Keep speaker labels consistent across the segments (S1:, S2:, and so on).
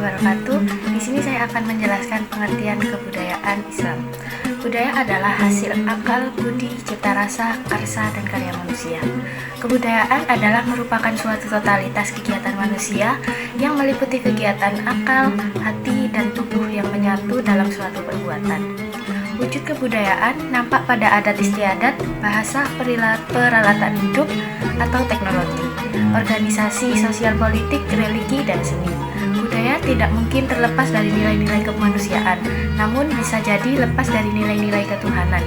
S1: wabarakatuh. Di sini saya akan menjelaskan pengertian kebudayaan Islam. Budaya adalah hasil akal, budi, cipta rasa, karsa, dan karya manusia. Kebudayaan adalah merupakan suatu totalitas kegiatan manusia yang meliputi kegiatan akal, hati, dan tubuh yang menyatu dalam suatu perbuatan. Wujud kebudayaan nampak pada adat istiadat, bahasa, peralatan hidup, atau teknologi, organisasi sosial politik, religi, dan seni. Budaya tidak mungkin terlepas dari nilai-nilai kemanusiaan, namun bisa jadi lepas dari nilai-nilai ketuhanan.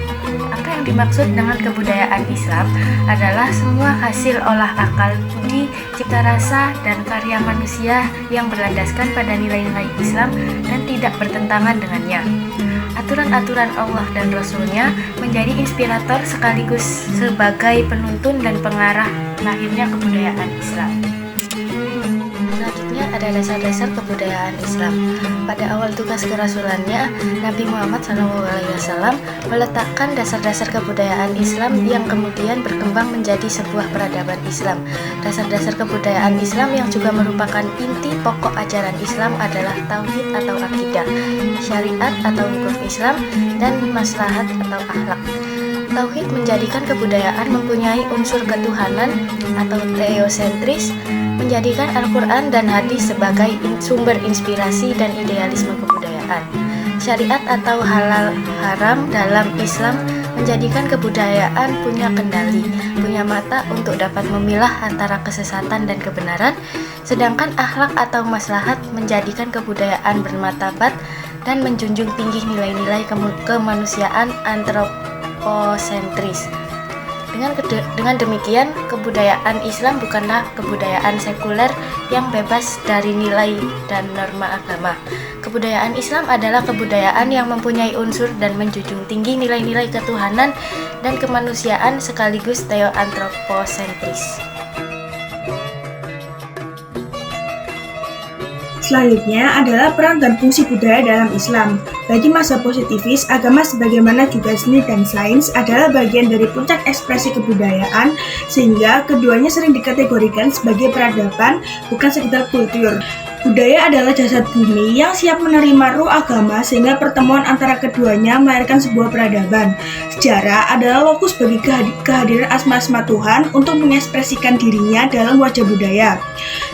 S1: Apa yang dimaksud dengan kebudayaan Islam adalah semua hasil olah akal, budi, cipta rasa, dan karya manusia yang berlandaskan pada nilai-nilai Islam dan tidak bertentangan dengannya. Aturan-aturan Allah dan Rasul-Nya menjadi inspirator sekaligus sebagai penuntun dan pengarah lahirnya kebudayaan Islam. Selanjutnya ada dasar-dasar kebudayaan Islam. Pada awal tugas kerasulannya, Nabi Muhammad SAW meletakkan dasar-dasar kebudayaan Islam yang kemudian berkembang menjadi sebuah peradaban Islam. Dasar-dasar kebudayaan Islam yang juga merupakan inti pokok ajaran Islam adalah tauhid atau akidah, syariat atau hukum Islam, dan maslahat atau akhlak. Tauhid menjadikan kebudayaan mempunyai unsur ketuhanan atau teosentris, menjadikan Al-Quran dan hadis sebagai sumber inspirasi dan idealisme kebudayaan. Syariat atau halal haram dalam Islam menjadikan kebudayaan punya kendali, punya mata untuk dapat memilah antara kesesatan dan kebenaran, sedangkan akhlak atau maslahat menjadikan kebudayaan bermartabat dan menjunjung tinggi nilai-nilai kemanusiaan antroposentris. Dengan demikian, kebudayaan Islam bukanlah kebudayaan sekuler yang bebas dari nilai dan norma agama. Kebudayaan Islam adalah kebudayaan yang mempunyai unsur dan menjunjung tinggi nilai-nilai ketuhanan dan kemanusiaan sekaligus teoantroposentris.
S2: Selanjutnya adalah peran dan fungsi budaya dalam Islam. Bagi masa positivis, agama sebagaimana juga seni dan sains adalah bagian dari puncak ekspresi kebudayaan, sehingga keduanya sering dikategorikan sebagai peradaban, bukan sekedar kultur. Budaya adalah jasad bumi yang siap menerima ruh agama, sehingga pertemuan antara keduanya melahirkan sebuah peradaban. Sejarah adalah lokus bagi kehadiran asma-asma Tuhan untuk mengekspresikan dirinya dalam wajah budaya.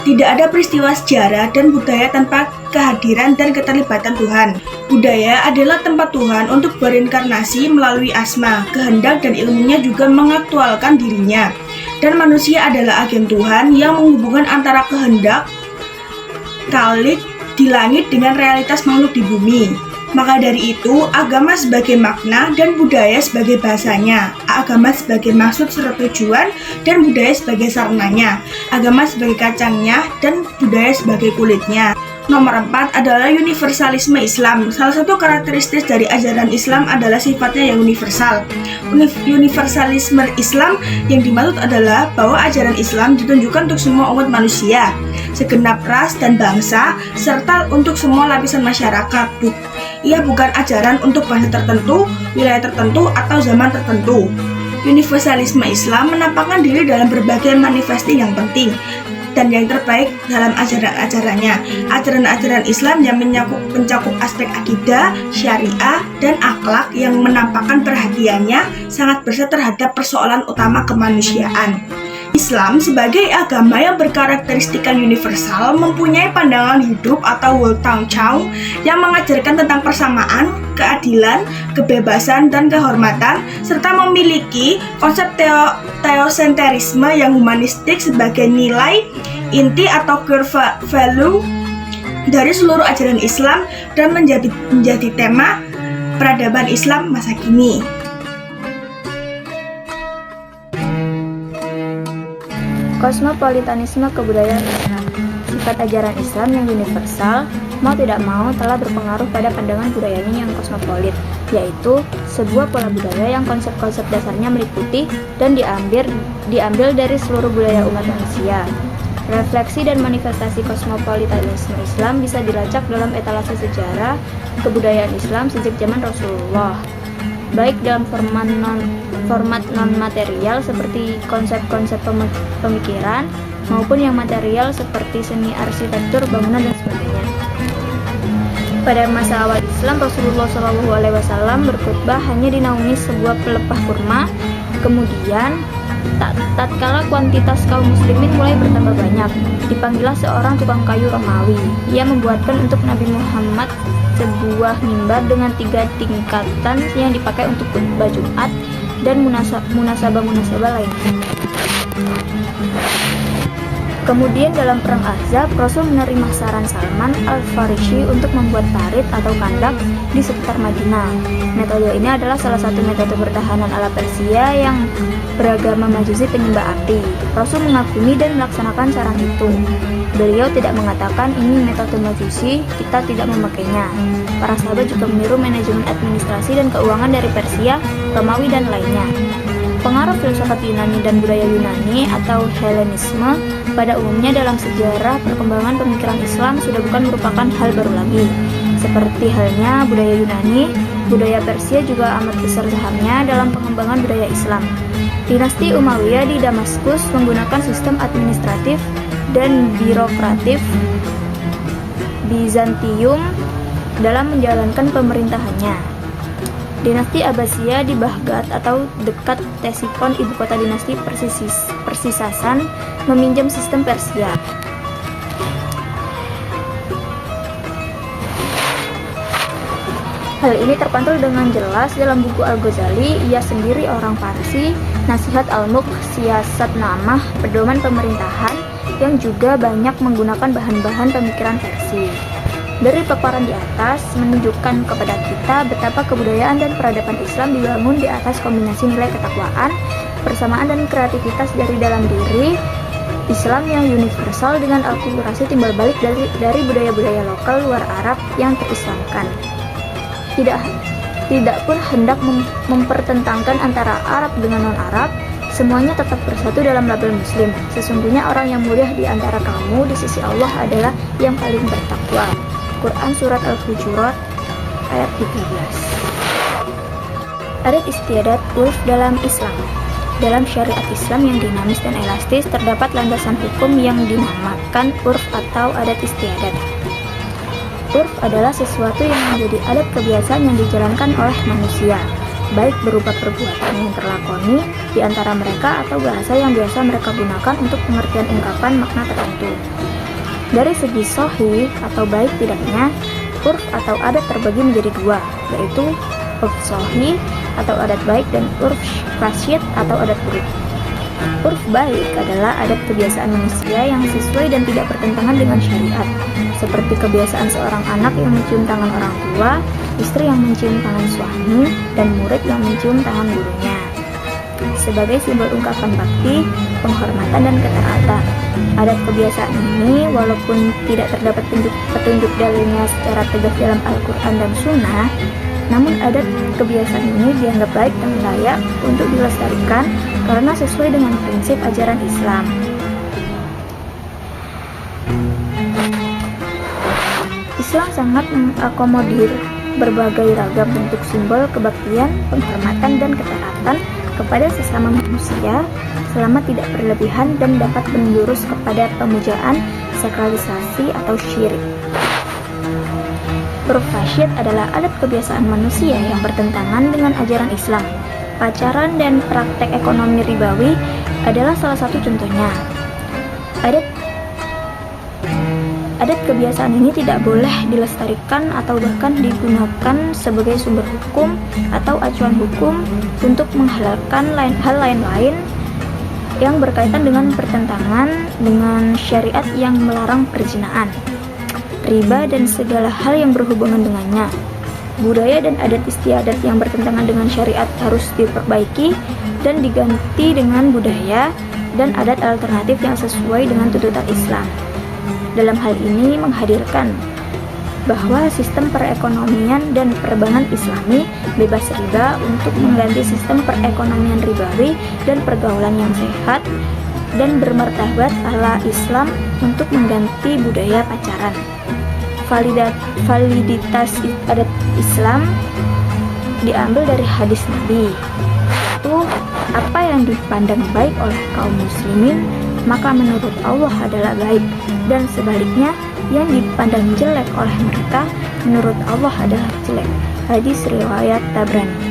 S2: Tidak ada peristiwa sejarah dan budaya tanpa kehadiran dan keterlibatan Tuhan. Budaya adalah tempat Tuhan untuk berinkarnasi melalui asma, kehendak, dan ilmunya juga mengaktualkan dirinya. Dan manusia adalah agen Tuhan yang menghubungkan antara kehendak Khalik di langit dengan realitas makhluk di bumi. Maka dari itu, agama sebagai makna dan budaya sebagai bahasanya, agama sebagai maksud serta tujuan, dan budaya sebagai sarananya, agama sebagai kacangnya, dan budaya sebagai kulitnya. Nomor 4 adalah universalisme Islam. Salah satu karakteristik dari ajaran Islam adalah sifatnya yang universal. Universalisme Islam yang dimaksud adalah bahwa ajaran Islam ditunjukkan untuk semua umat manusia, segenap ras dan bangsa, serta untuk semua lapisan masyarakat. Ia bukan ajaran untuk bangsa tertentu, wilayah tertentu, atau zaman tertentu. Universalisme Islam menampakkan diri dalam berbagai manifesti yang penting dan yang terbaik dalam ajaran-ajarannya. Ajaran-ajaran Islam yang mencakup aspek akidah, syariah, dan akhlak yang menampakkan perhatiannya sangat besar terhadap persoalan utama kemanusiaan. Islam sebagai agama yang berkarakteristika universal mempunyai pandangan hidup atau Weltanschauung yang mengajarkan tentang persamaan, keadilan, kebebasan, dan kehormatan, serta memiliki konsep teosentrisme yang humanistik sebagai nilai inti atau core value dari seluruh ajaran Islam dan menjadi tema peradaban Islam masa kini.
S3: Kosmopolitanisme kebudayaan Islam. Sifat ajaran Islam yang universal, mau tidak mau telah berpengaruh pada pandangan budayanya yang kosmopolit, yaitu sebuah pola budaya yang konsep-konsep dasarnya meliputi dan diambil dari seluruh budaya umat manusia. Refleksi dan manifestasi kosmopolitanisme Islam bisa dilacak dalam etalase sejarah kebudayaan Islam sejak zaman Rasulullah, baik dalam format non-material seperti konsep-konsep pemikiran maupun yang material seperti seni arsitektur, bangunan, dan sebagainya. Pada masa awal Islam, Rasulullah SAW berkhutbah hanya dinaungi sebuah pelepah kurma. Kemudian, tatkala kuantitas kaum muslimin mulai bertambah banyak, dipanggillah seorang tukang kayu Romawi. Ia membuatkan untuk Nabi Muhammad sebuah mimbar dengan 3 tingkatan yang dipakai untuk khutbah Jumat dan munasabah-munasabah lainnya. Kemudian dalam perang Ahzab, Rasul menerima saran Salman Al-Farisi untuk membuat parit atau kandak di sekitar Madinah. Metode ini adalah salah satu metode pertahanan ala Persia yang beragama Majusi penyembah api. Rasul mengakui dan melaksanakan saran itu. Beliau tidak mengatakan ini metode Majusi, kita tidak memakainya. Para sahabat juga meniru manajemen administrasi dan keuangan dari Persia, Romawi, dan lainnya. Pengaruh filsafat Yunani dan budaya Yunani atau Helenisme pada umumnya dalam sejarah perkembangan pemikiran Islam sudah bukan merupakan hal baru lagi. Seperti halnya budaya Yunani, budaya Persia juga amat besar sahamnya dalam pengembangan budaya Islam. Dinasti Umayyah di Damaskus menggunakan sistem administratif dan birokratif Bizantium dalam menjalankan pemerintahannya. Dinasti Abbasiyah di Baghdad atau dekat Ctesiphon, ibu kota dinasti Persisasan, meminjam sistem Persia. Hal ini terpantul dengan jelas dalam buku Al-Ghazali. Ia sendiri orang Parsi. Nasihat Al-Mulk, Siyasatnamah, pedoman pemerintahan, yang juga banyak menggunakan bahan-bahan pemikiran Persia. Dari paparan di atas menunjukkan kepada kita betapa kebudayaan dan peradaban Islam dibangun di atas kombinasi nilai ketakwaan, persamaan, dan kreativitas dari dalam diri Islam yang universal dengan akulturasi timbal balik dari budaya-budaya lokal luar Arab yang terislamkan. Tidak pun hendak mempertentangkan antara Arab dengan non-Arab, semuanya tetap bersatu dalam label Muslim. Sesungguhnya orang yang mulia di antara kamu di sisi Allah adalah yang paling bertakwa. Quran Surat Al-Hujurat ayat 13. Adat istiadat urf dalam Islam. Dalam syariat Islam yang dinamis dan elastis, terdapat landasan hukum yang dinamakan urf atau adat istiadat. Urf adalah sesuatu yang menjadi adat kebiasaan yang dijalankan oleh manusia, baik berupa perbuatan yang terlakoni di antara mereka atau bahasa yang biasa mereka gunakan untuk pengertian ungkapan makna tertentu. Dari segi sahih atau baik tidaknya, urf atau adat terbagi menjadi dua, yaitu urf sahih atau adat baik dan urf fasid atau adat buruk. Urf baik adalah adat kebiasaan manusia yang sesuai dan tidak bertentangan dengan syariat, seperti kebiasaan seorang anak yang mencium tangan orang tua, istri yang mencium tangan suami, dan murid yang mencium tangan gurunya. Sebagai simbol ungkapan bakti, penghormatan, dan ketaatan. Adat kebiasaan ini walaupun tidak terdapat petunjuk dalilnya secara tegas dalam Al-Quran dan Sunnah, namun adat kebiasaan ini dianggap baik dan layak untuk dilestarikan karena sesuai dengan prinsip ajaran Islam. Islam sangat mengakomodir berbagai ragam bentuk simbol kebaktian, penghormatan, dan ketaatan kepada sesama manusia selama tidak berlebihan dan dapat menjurus kepada pemujaan, sakralisasi, atau syirik. Urf fasid adalah adat kebiasaan manusia yang bertentangan dengan ajaran Islam. Pacaran dan praktek ekonomi ribawi adalah salah satu contohnya. Adat kebiasaan ini tidak boleh dilestarikan atau bahkan digunakan sebagai sumber hukum atau acuan hukum untuk menghalalkan hal lain-lain yang berkaitan dengan pertentangan dengan syariat yang melarang perzinahan, riba, dan segala hal yang berhubungan dengannya. Budaya dan adat istiadat yang bertentangan dengan syariat harus diperbaiki dan diganti dengan budaya dan adat alternatif yang sesuai dengan tuntutan Islam. Dalam hal ini menghadirkan bahwa sistem perekonomian dan perbankan Islami bebas riba untuk mengganti sistem perekonomian ribawi dan pergaulan yang sehat dan bermartabat ala Islam untuk mengganti budaya pacaran. Validitas adat Islam diambil dari hadis Nabi, yaitu apa yang dipandang baik oleh kaum muslimin maka menurut Allah adalah baik, dan sebaliknya yang dipandang jelek oleh mereka menurut Allah adalah jelek. Hadis riwayat Tabrani.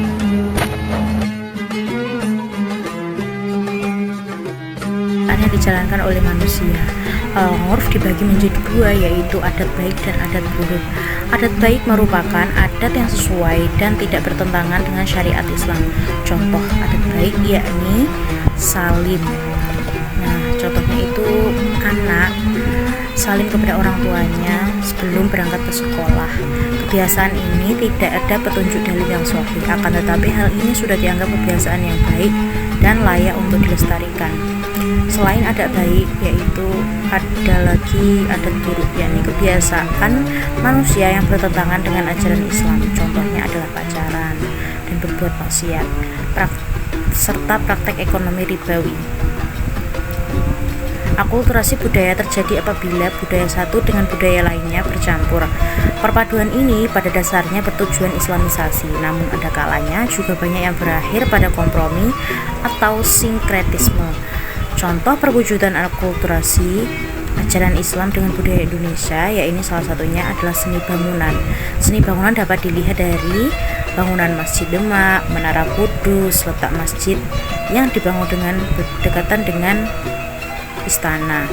S1: Yang dijalankan oleh manusia. Urf dibagi menjadi dua, yaitu adat baik dan adat buruk. Adat baik merupakan adat yang sesuai dan tidak bertentangan dengan syariat Islam. Contoh adat baik yakni salim. Nah, contohnya itu anak salim kepada orang tuanya sebelum berangkat ke sekolah. Kebiasaan ini tidak ada petunjuk dalil yang sahih, akan tetapi hal ini sudah dianggap kebiasaan yang baik dan layak untuk dilestarikan. Selain adat baik, yaitu ada lagi adat buruk, yakni kebiasaan manusia yang bertentangan dengan ajaran Islam. Contohnya adalah pacaran dan berbuat maksiat, serta praktek ekonomi ribawi. Akulturasi budaya terjadi apabila budaya satu dengan budaya lainnya bercampur. Perpaduan ini pada dasarnya bertujuan islamisasi, namun ada kalanya juga banyak yang berakhir pada kompromi atau sinkretisme. Contoh perwujudan akulturasi ajaran Islam dengan budaya Indonesia, yaitu salah satunya adalah seni bangunan. Seni bangunan dapat dilihat dari bangunan Masjid Demak, Menara Kudus, letak masjid yang dibangun dengan berdekatan dengan istana.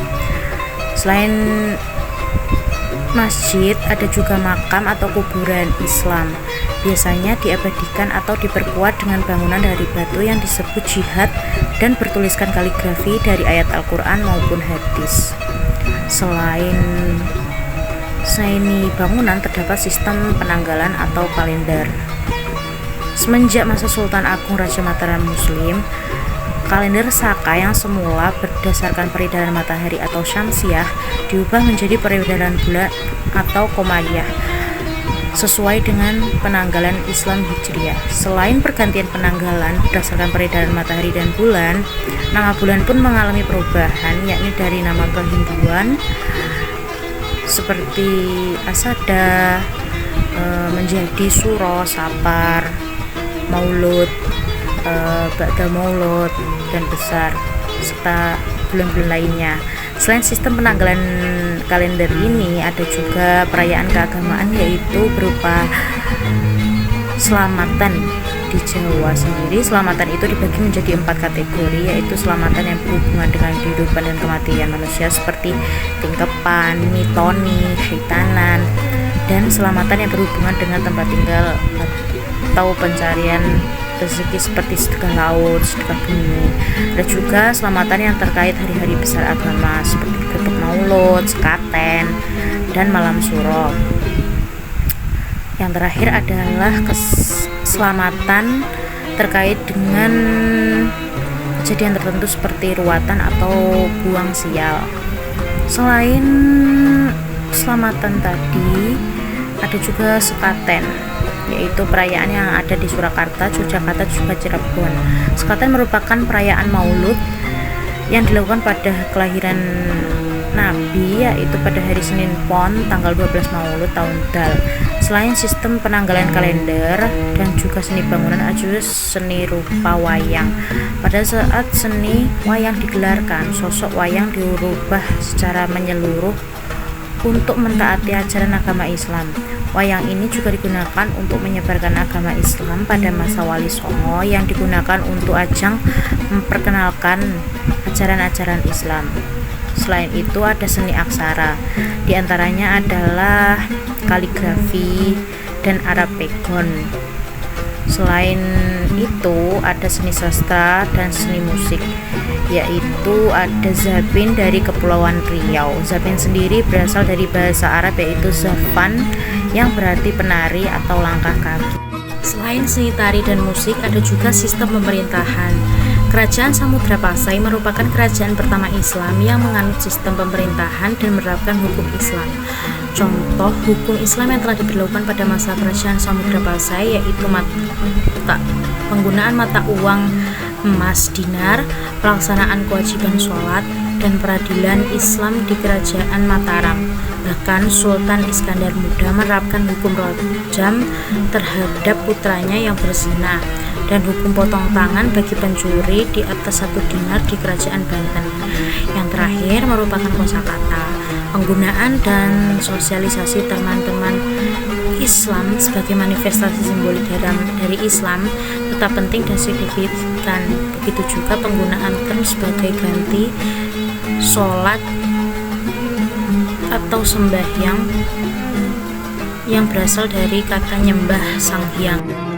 S1: Selain masjid, ada juga makam atau kuburan Islam. Biasanya diabadikan atau diperkuat dengan bangunan dari batu yang disebut jihad dan bertuliskan kaligrafi dari ayat Al-Quran maupun hadis. Selain seni bangunan, terdapat sistem penanggalan atau kalender. Semenjak masa Sultan Agung Raja Mataram Muslim, kalender Saka yang semula berdasarkan peredaran matahari atau syamsiah diubah menjadi peredaran bulan atau komariyah sesuai dengan penanggalan Islam Hijriah. Selain pergantian penanggalan berdasarkan peredaran matahari dan bulan, nama bulan pun mengalami perubahan, yakni dari nama kehinduan seperti Asada menjadi Suro, Sapar, Maulud, Ba'da Maulud, dan Besar, serta bulan-bulan lainnya. Selain sistem penanggalan kalender ini, ada juga perayaan keagamaan, yaitu berupa selamatan. Di Jawa sendiri, selamatan itu dibagi menjadi 4 kategori, yaitu selamatan yang berhubungan dengan kehidupan dan kematian manusia seperti tingkepan, mitoni, khitanan, dan selamatan yang berhubungan dengan tempat tinggal atau pencarian rezeki seperti sedekah laut, sedekah bumi. Ada juga selamatan yang terkait hari-hari besar agama seperti Gerbek Maulud, Sekaten, dan Malam Suro. Yang terakhir adalah keselamatan terkait dengan kejadian tertentu seperti ruatan atau buang sial. Selain keselamatan tadi, ada juga Sekaten, yaitu perayaan yang ada di Surakarta, Yogyakarta, juga Cirebon. Sekaten merupakan perayaan Maulud yang dilakukan pada kelahiran Nabi, yaitu pada hari Senin Pon tanggal 12 Maulud tahun Dal. Selain sistem penanggalan kalender dan juga seni bangunan, ada juga seni rupa wayang. Pada saat seni wayang digelarkan, sosok wayang dirubah secara menyeluruh untuk mentaati ajaran agama Islam. Wayang ini juga digunakan untuk menyebarkan agama Islam pada masa Wali Songo, yang digunakan untuk ajang memperkenalkan ajaran-ajaran Islam. Selain itu ada seni aksara, diantaranya adalah kaligrafi dan arapegon. Selain itu ada seni sastra dan seni musik, yaitu ada Zabin dari Kepulauan Riau. Zabin sendiri berasal dari bahasa Arab, yaitu zafan, yang berarti penari atau langkah kaki. Selain seni tari dan musik, ada juga sistem pemerintahan. Kerajaan Samudra Pasai merupakan kerajaan pertama Islam yang menganut sistem pemerintahan dan menerapkan hukum Islam. Contoh hukum Islam yang telah diberlakukan pada masa kerajaan Samudra Pasai yaitu penggunaan mata uang emas dinar, pelaksanaan kewajiban sholat, dan peradilan Islam di kerajaan Mataram. Bahkan Sultan Iskandar Muda menerapkan hukum rajam terhadap putranya yang berzina dan hukum potong tangan bagi pencuri di atas 1 dinar di kerajaan Banten. Yang terakhir merupakan kosakata.
S4: Penggunaan dan sosialisasi teman-teman Islam sebagai manifestasi simbolik dari Islam tetap penting dan signifikan. Begitu juga penggunaan term sebagai ganti sholat atau sembahyang yang berasal dari kata nyembah Sang Hyang.